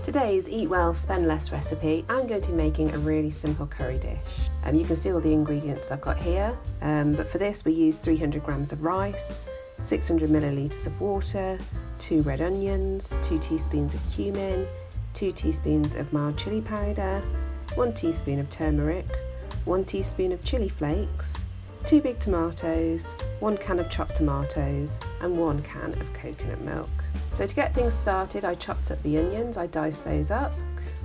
Today's Eat Well, Spend Less recipe, I'm going to be making a really simple curry dish. You can see all the ingredients I've got here, but for this we use 300 grams of rice, 600 millilitres of water, 2 red onions, 2 teaspoons of cumin, 2 teaspoons of mild chilli powder, 1 teaspoon of turmeric, 1 teaspoon of chilli flakes, 2 big tomatoes, 1 can of chopped tomatoes and 1 can of coconut milk. So to get things started, I chopped up the onions, I diced those up,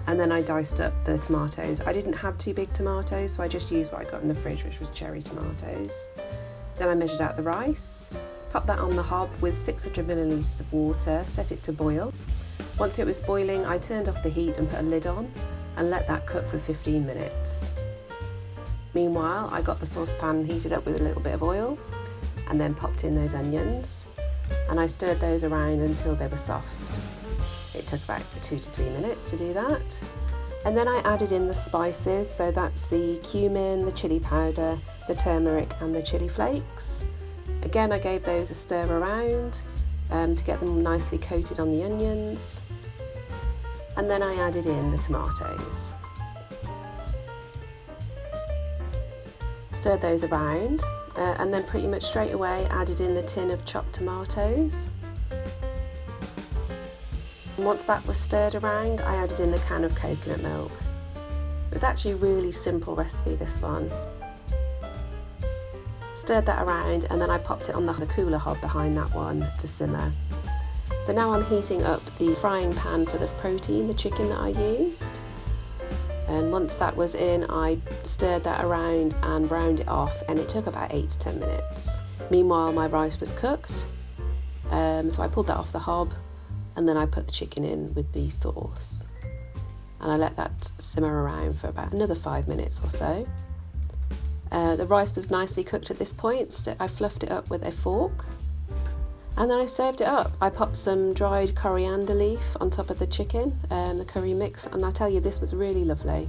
and then I diced up the tomatoes. I didn't have 2 big tomatoes, so I just used what I got in the fridge, which was cherry tomatoes. Then I measured out the rice, popped that on the hob with 600 millilitres of water, set it to boil. Once it was boiling, I turned off the heat and put a lid on and let that cook for 15 minutes. Meanwhile, I got the saucepan heated up with a little bit of oil and then popped in those onions, and I stirred those around until they were soft. It took about 2 to 3 minutes to do that. And then I added in the spices, so that's the cumin, the chilli powder, the turmeric and the chilli flakes. Again, I gave those a stir around to get them nicely coated on the onions. And then I added in the tomatoes. Stirred those around and then pretty much straight away added in the tin of chopped tomatoes. And once that was stirred around, I added in the can of coconut milk. It was actually a really simple recipe, this one. Stirred that around and then I popped it on the cooler hob behind that one to simmer. So now I'm heating up the frying pan for the protein, the chicken that I used. And once that was in, I stirred that around and browned it off, and it took about 8 to 10 minutes. Meanwhile, my rice was cooked, so I pulled that off the hob, and then I put the chicken in with the sauce. And I let that simmer around for about another 5 minutes or so. The rice was nicely cooked at this point, I fluffed it up with a fork, and then I served it up. I popped some dried coriander leaf on top of the chicken, the curry mix, and I tell you, this was really lovely.